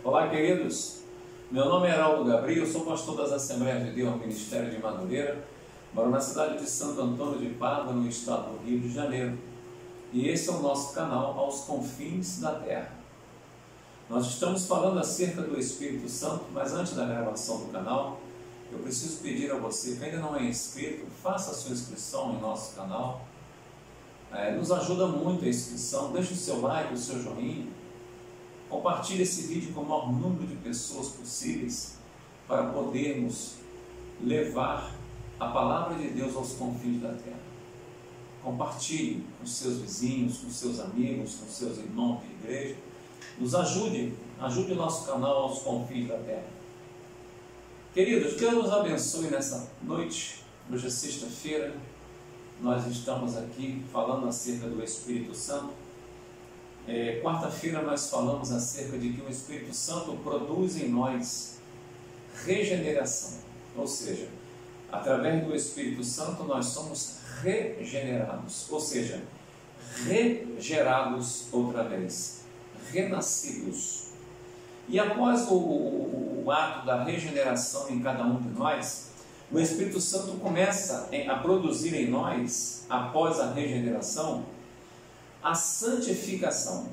Olá, queridos. Meu nome é Heraldo Gabriel, sou pastor das Assembleias de Deus, Ministério de Madureira, moro na cidade de Santo Antônio de Pádua, no estado do Rio de Janeiro. E esse é o nosso canal Aos Confins da Terra. Nós estamos falando acerca do Espírito Santo, mas antes da gravação do canal, eu preciso pedir a você que ainda não é inscrito, faça a sua inscrição em nosso canal. Nos ajuda muito a inscrição, deixe o seu like, o seu joinha. Compartilhe esse vídeo com o maior número de pessoas possíveis para podermos levar a palavra de Deus aos confins da terra. Compartilhe com seus vizinhos, com seus amigos, com seus irmãos de igreja. Nos ajude o nosso canal aos confins da terra. Queridos, Deus nos abençoe nessa noite. Hoje é sexta-feira, nós estamos aqui falando acerca do Espírito Santo. Quarta-feira nós falamos acerca de que o Espírito Santo produz em nós regeneração, ou seja, através do Espírito Santo nós somos regenerados, ou seja, regerados outra vez, renascidos. E após o ato da regeneração em cada um de nós, o Espírito Santo começa a produzir em nós, após a regeneração, a santificação.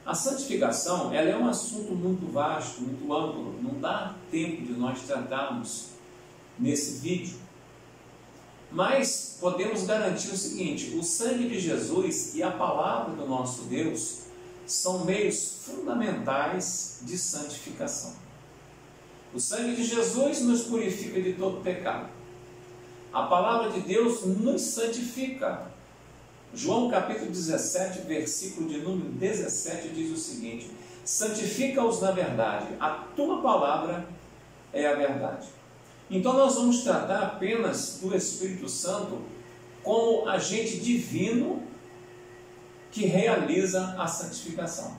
A santificação, ela é um assunto muito vasto, muito amplo, não dá tempo de nós tratarmos nesse vídeo. Mas podemos garantir o seguinte: o sangue de Jesus e a palavra do nosso Deus são meios fundamentais de santificação. O sangue de Jesus nos purifica de todo pecado. A palavra de Deus nos santifica. João capítulo 17, versículo de número 17 diz o seguinte: santifica-os na verdade, a tua palavra é a verdade. Então nós vamos tratar apenas do Espírito Santo como agente divino que realiza a santificação.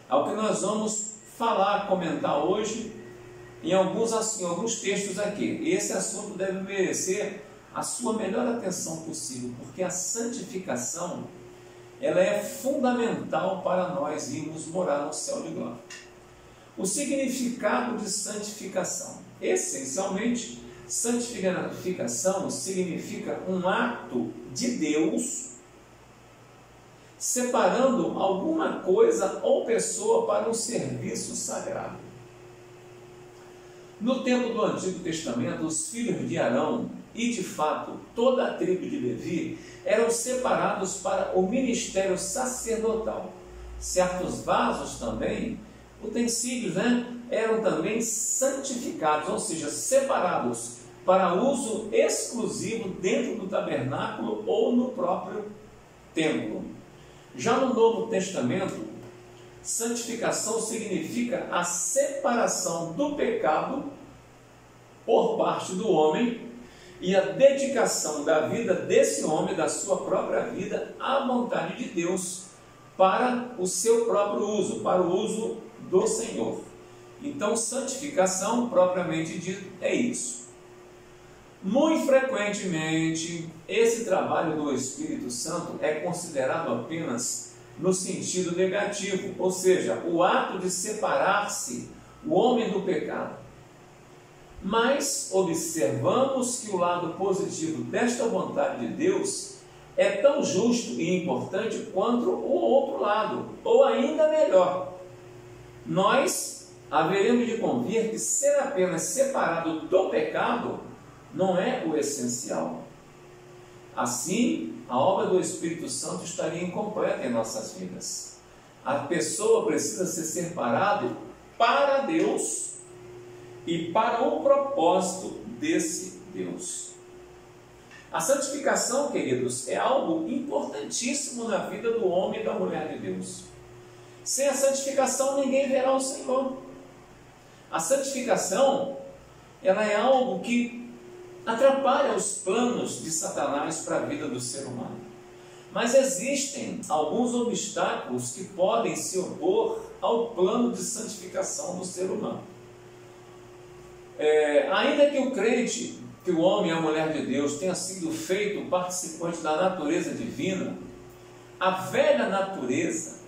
É o que nós vamos falar, comentar hoje em alguns textos aqui. Esse assunto deve merecer a sua melhor atenção possível, porque a santificação ela é fundamental para nós irmos morar no céu de glória. O significado de santificação: essencialmente, santificação significa um ato de Deus separando alguma coisa ou pessoa para um serviço sagrado. No tempo do Antigo Testamento, os filhos de Arão e, de fato, toda a tribo de Levi eram separados para o ministério sacerdotal. Certos vasos também, utensílios, eram também santificados, ou seja, separados para uso exclusivo dentro do tabernáculo ou no próprio templo. Já no Novo Testamento, santificação significa a separação do pecado por parte do homem e a dedicação da vida desse homem, da sua própria vida, à vontade de Deus para o seu próprio uso, para o uso do Senhor. Então, santificação, propriamente dito, é isso. Muito frequentemente, esse trabalho do Espírito Santo é considerado apenas no sentido negativo, ou seja, o ato de separar-se o homem do pecado. Mas observamos que o lado positivo desta vontade de Deus é tão justo e importante quanto o outro lado, ou ainda melhor. Nós haveremos de convir que ser apenas separado do pecado não é o essencial. Assim, a obra do Espírito Santo estaria incompleta em nossas vidas. A pessoa precisa ser separada para Deus e para o propósito desse Deus. A santificação, queridos, é algo importantíssimo na vida do homem e da mulher de Deus. Sem a santificação, ninguém verá o Senhor. A santificação, ela é algo que atrapalha os planos de Satanás para a vida do ser humano. Mas existem alguns obstáculos que podem se opor ao plano de santificação do ser humano. Ainda que o crente, que o homem e a mulher de Deus tenha sido feito participante da natureza divina, a velha natureza,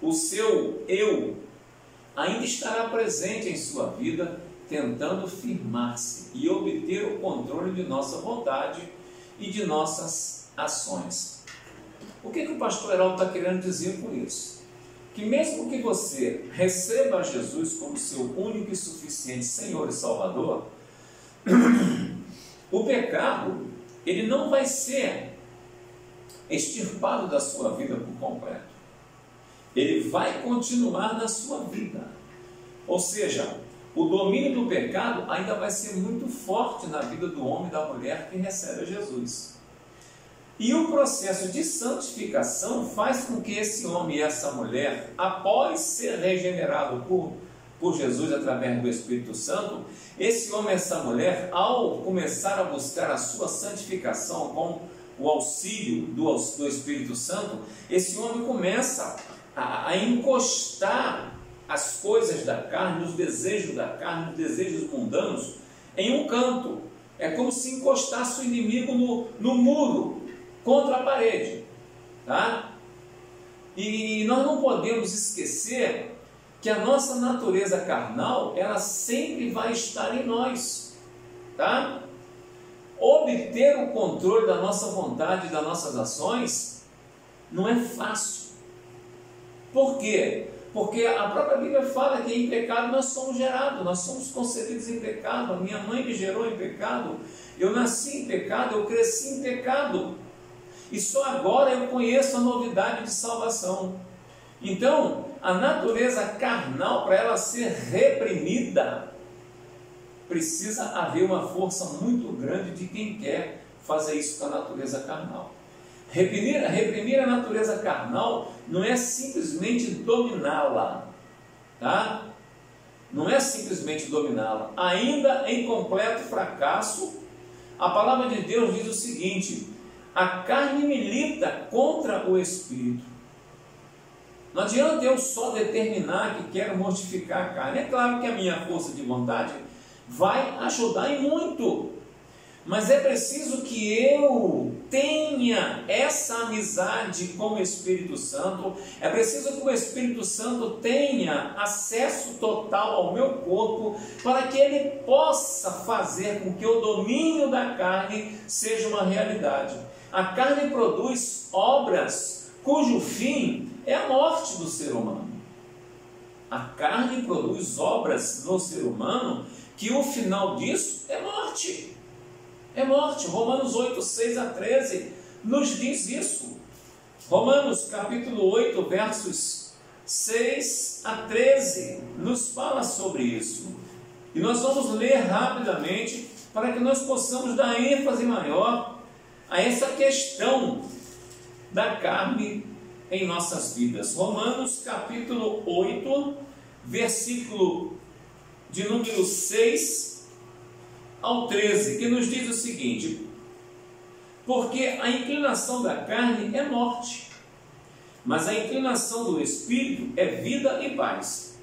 o seu eu, ainda estará presente em sua vida, tentando firmar-se e obter o controle de nossa vontade e de nossas ações. O que o pastor Heraldo está querendo dizer com isso? Que mesmo que você receba Jesus como seu único e suficiente Senhor e Salvador, o pecado, ele não vai ser extirpado da sua vida por completo. Ele vai continuar na sua vida. Ou seja, o domínio do pecado ainda vai ser muito forte na vida do homem e da mulher que recebe a Jesus. E o processo de santificação faz com que esse homem e essa mulher, após ser regenerado por Jesus através do Espírito Santo, esse homem e essa mulher, ao começar a buscar a sua santificação com o auxílio do Espírito Santo, esse homem começa a encostar as coisas da carne, os desejos da carne, os desejos mundanos, em um canto. É como se encostasse o inimigo no muro, contra a parede. Tá? E nós não podemos esquecer que a nossa natureza carnal, ela sempre vai estar em nós. Tá? Obter o controle da nossa vontade e das nossas ações não é fácil. Por quê? Porque a própria Bíblia fala que em pecado nós somos gerados, nós somos concebidos em pecado. A minha mãe me gerou em pecado, eu nasci em pecado, eu cresci em pecado. E só agora eu conheço a novidade de salvação. Então, a natureza carnal, para ela ser reprimida, precisa haver uma força muito grande de quem quer fazer isso com a natureza carnal. Reprimir a natureza carnal não é simplesmente dominá-la, tá? Não é simplesmente dominá-la. Ainda em completo fracasso, a palavra de Deus diz o seguinte: a carne milita contra o espírito. Não adianta eu só determinar que quero mortificar a carne. É claro que a minha força de vontade vai ajudar e muito, mas é preciso que eu tenha essa amizade com o Espírito Santo. É preciso que o Espírito Santo tenha acesso total ao meu corpo, para que ele possa fazer com que o domínio da carne seja uma realidade. A carne produz obras cujo fim é a morte do ser humano. A carne produz obras no ser humano que o final disso é morte. É morte. Romanos 8, 6 a 13 nos diz isso. Romanos capítulo 8, versos 6 a 13 nos fala sobre isso. E nós vamos ler rapidamente para que nós possamos dar ênfase maior a essa questão da carne em nossas vidas. Romanos capítulo 8, versículo de número 6 ao 13, que nos diz o seguinte: porque a inclinação da carne é morte, mas a inclinação do Espírito é vida e paz.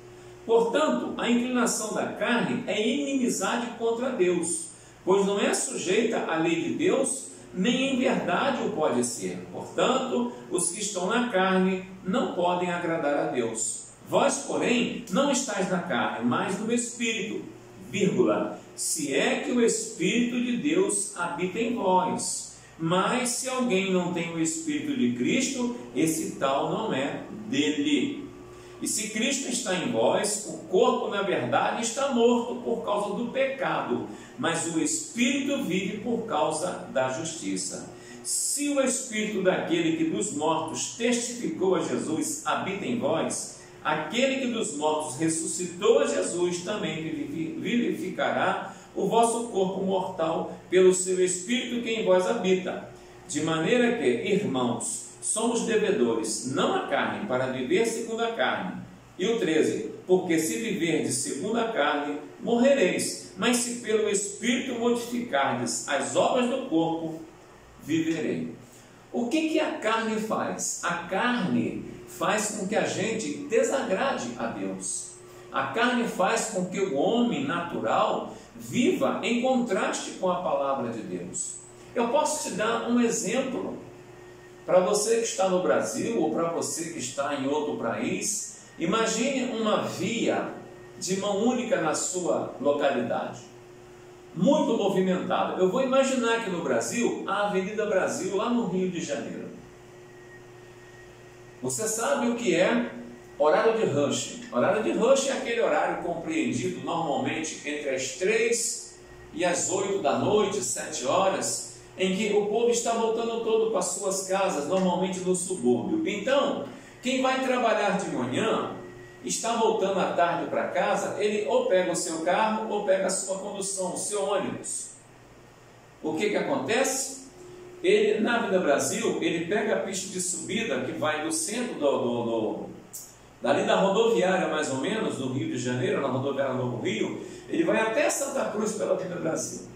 Portanto, a inclinação da carne é inimizade contra Deus, pois não é sujeita à lei de Deus, nem em verdade o pode ser. Portanto, os que estão na carne não podem agradar a Deus. Vós, porém, não estáis na carne, mas no Espírito, vírgula, se é que o Espírito de Deus habita em vós. Mas se alguém não tem o Espírito de Cristo, esse tal não é dele. E se Cristo está em vós, o corpo, na verdade, está morto por causa do pecado, mas o Espírito vive por causa da justiça. Se o Espírito daquele que dos mortos testificou a Jesus habita em vós, aquele que dos mortos ressuscitou a Jesus também vivificará o vosso corpo mortal pelo seu Espírito que em vós habita. De maneira que, irmãos, somos devedores, não à carne, para viver segundo a carne. E o 13, porque se viverdes segundo a carne, morrereis, mas se pelo Espírito modificardes as obras do corpo, viverei. O que a carne faz? A carne faz com que a gente desagrade a Deus. A carne faz com que o homem natural viva em contraste com a palavra de Deus. Eu posso te dar um exemplo. Para você que está no Brasil ou para você que está em outro país, Imagine uma via de mão única na sua localidade, muito movimentada. Eu vou imaginar que no Brasil, a Avenida Brasil, lá no Rio de Janeiro. Você sabe o que é horário de rush? Horário de rush é aquele horário compreendido normalmente entre as 3 e as 8 da noite, 7 horas, em que o povo está voltando todo para as suas casas, normalmente no subúrbio. Então, quem vai trabalhar de manhã, está voltando à tarde para casa, ele ou pega o seu carro ou pega a sua condução, o seu ônibus. O que acontece? Ele, na Avenida Brasil, ele pega a pista de subida que vai do centro dali da rodoviária, mais ou menos, do Rio de Janeiro, na rodoviária Novo Rio, ele vai até Santa Cruz pela Avenida Brasil.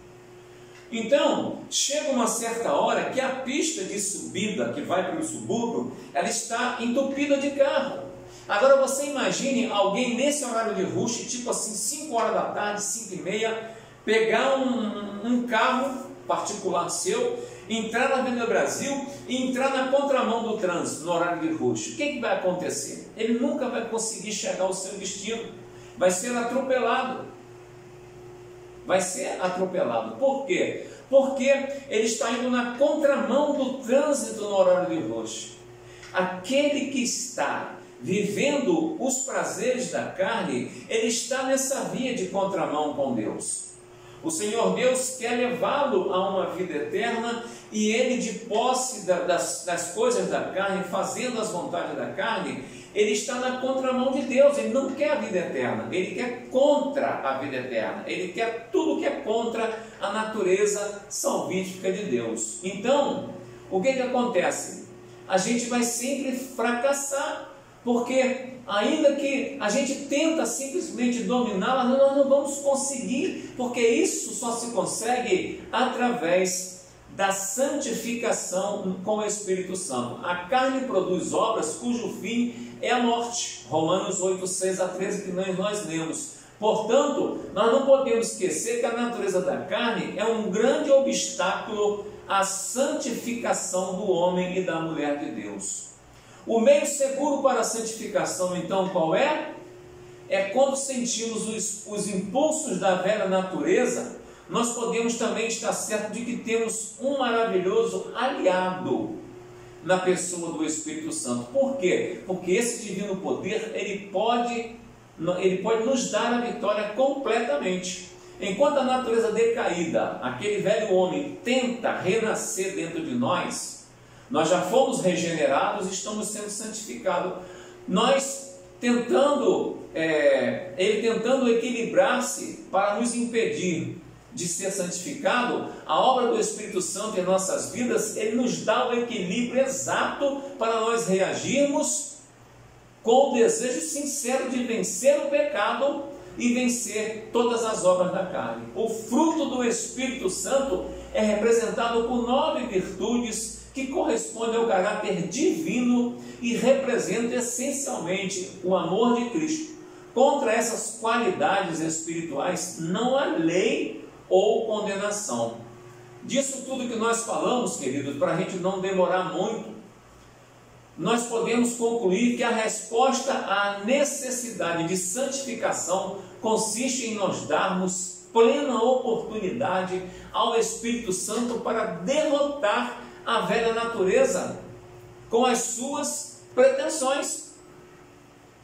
Então, chega uma certa hora que a pista de subida que vai para o subúrbio, ela está entupida de carro. Agora você imagine alguém nesse horário de rush, tipo assim, 5 horas da tarde, 5h30, pegar um carro particular seu, entrar na Avenida Brasil e entrar na contramão do trânsito no horário de rush. O que vai acontecer? Ele nunca vai conseguir chegar ao seu destino, vai ser atropelado. Vai ser atropelado. Por quê? Porque ele está indo na contramão do trânsito no horário de rush. Aquele que está vivendo os prazeres da carne, ele está nessa via de contramão com Deus. O Senhor Deus quer levá-lo a uma vida eterna e ele, de posse das coisas da carne, fazendo as vontades da carne, ele está na contramão de Deus. Ele não quer a vida eterna, ele quer contra a vida eterna, ele quer tudo que é contra a natureza salvífica de Deus. Então, o que acontece? A gente vai sempre fracassar, porque ainda que a gente tenta simplesmente dominá-la, nós não vamos conseguir, porque isso só se consegue através da santificação com o Espírito Santo. A carne produz obras cujo fim é a morte. Romanos 8, 6 a 13, que nós lemos. Portanto, nós não podemos esquecer que a natureza da carne é um grande obstáculo à santificação do homem e da mulher de Deus. O meio seguro para a santificação, então, qual é? É quando sentimos os impulsos da velha natureza, nós podemos também estar certos de que temos um maravilhoso aliado na pessoa do Espírito Santo. Por quê? Porque esse divino poder, ele pode nos dar a vitória completamente. Enquanto a natureza decaída, aquele velho homem, tenta renascer dentro de nós já fomos regenerados e estamos sendo santificados. Nós ele tentando equilibrar-se para nos impedir de ser santificado, a obra do Espírito Santo em nossas vidas, ele nos dá o equilíbrio exato para nós reagirmos com o desejo sincero de vencer o pecado e vencer todas as obras da carne. O fruto do Espírito Santo é representado por 9 virtudes que correspondem ao caráter divino e representam essencialmente o amor de Cristo. Contra essas qualidades espirituais não há lei ou condenação. Disso tudo que nós falamos, queridos, para a gente não demorar muito, nós podemos concluir que a resposta à necessidade de santificação consiste em nós darmos plena oportunidade ao Espírito Santo para derrotar a velha natureza com as suas pretensões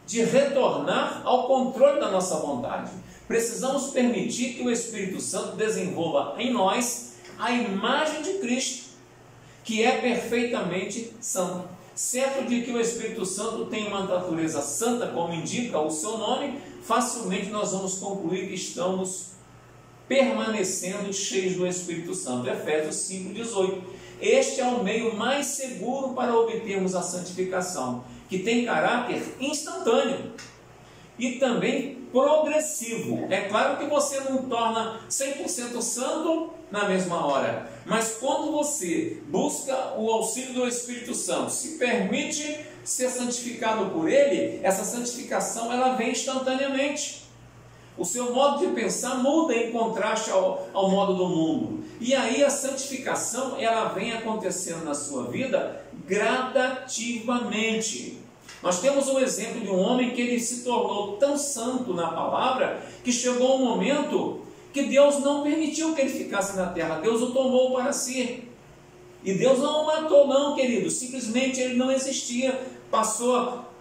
de retornar ao controle da nossa vontade. Precisamos permitir que o Espírito Santo desenvolva em nós a imagem de Cristo, que é perfeitamente santo. Certo de que o Espírito Santo tem uma natureza santa, como indica o seu nome, facilmente nós vamos concluir que estamos permanecendo cheios do Espírito Santo. Efésios 5,18. Este é o meio mais seguro para obtermos a santificação, que tem caráter instantâneo e também progressivo. É claro que você não torna 100% santo na mesma hora, mas quando você busca o auxílio do Espírito Santo, se permite ser santificado por ele, essa santificação ela vem instantaneamente. O seu modo de pensar muda em contraste ao modo do mundo. E aí a santificação ela vem acontecendo na sua vida gradativamente. Nós temos um exemplo de um homem que ele se tornou tão santo na palavra, que chegou um momento que Deus não permitiu que ele ficasse na terra, Deus o tomou para si. E Deus não o matou não, querido, simplesmente ele não existia,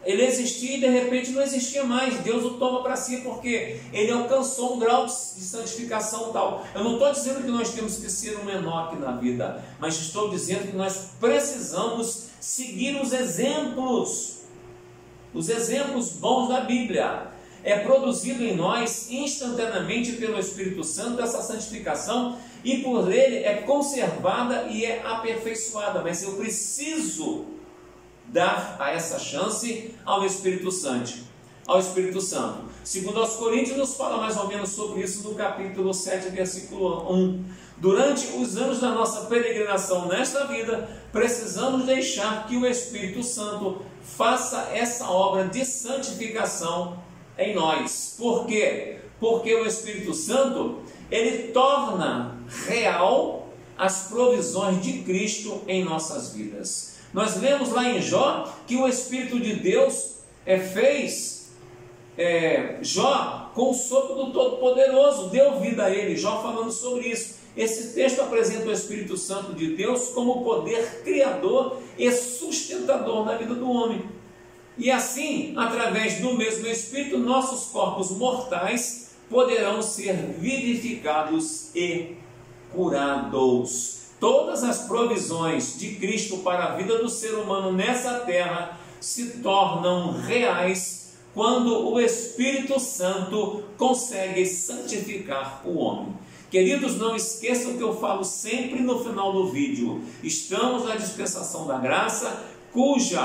ele existia e de repente não existia mais. Deus o toma para si porque ele alcançou um grau de santificação tal. Eu não estou dizendo que nós temos que ser um menor aqui na vida, mas estou dizendo que nós precisamos seguir os exemplos bons da Bíblia. É produzido em nós instantaneamente pelo Espírito Santo essa santificação, e por ele é conservada e é aperfeiçoada. Mas eu preciso dar a essa chance ao Espírito Santo. Segundo aos Coríntios, nos fala mais ou menos sobre isso no capítulo 7, versículo 1. Durante os anos da nossa peregrinação nesta vida, precisamos deixar que o Espírito Santo faça essa obra de santificação em nós. Por quê? Porque o Espírito Santo, ele torna real as provisões de Cristo em nossas vidas. Nós lemos lá em Jó que o Espírito de Deus fez Jó com o sopro do Todo-Poderoso, deu vida a ele. Jó falando sobre isso. Esse texto apresenta o Espírito Santo de Deus como poder criador e sustentador na vida do homem. E assim, através do mesmo Espírito, nossos corpos mortais poderão ser vivificados e curados. Todas as provisões de Cristo para a vida do ser humano nessa terra se tornam reais quando o Espírito Santo consegue santificar o homem. Queridos, não esqueçam que eu falo sempre no final do vídeo. Estamos na dispensação da graça, cujo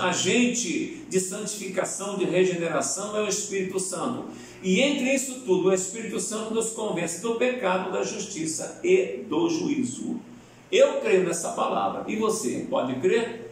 agente de santificação, de regeneração é o Espírito Santo. E entre isso tudo, o Espírito Santo nos convence do pecado, da justiça e do juízo. Eu creio nessa palavra. E você, pode crer?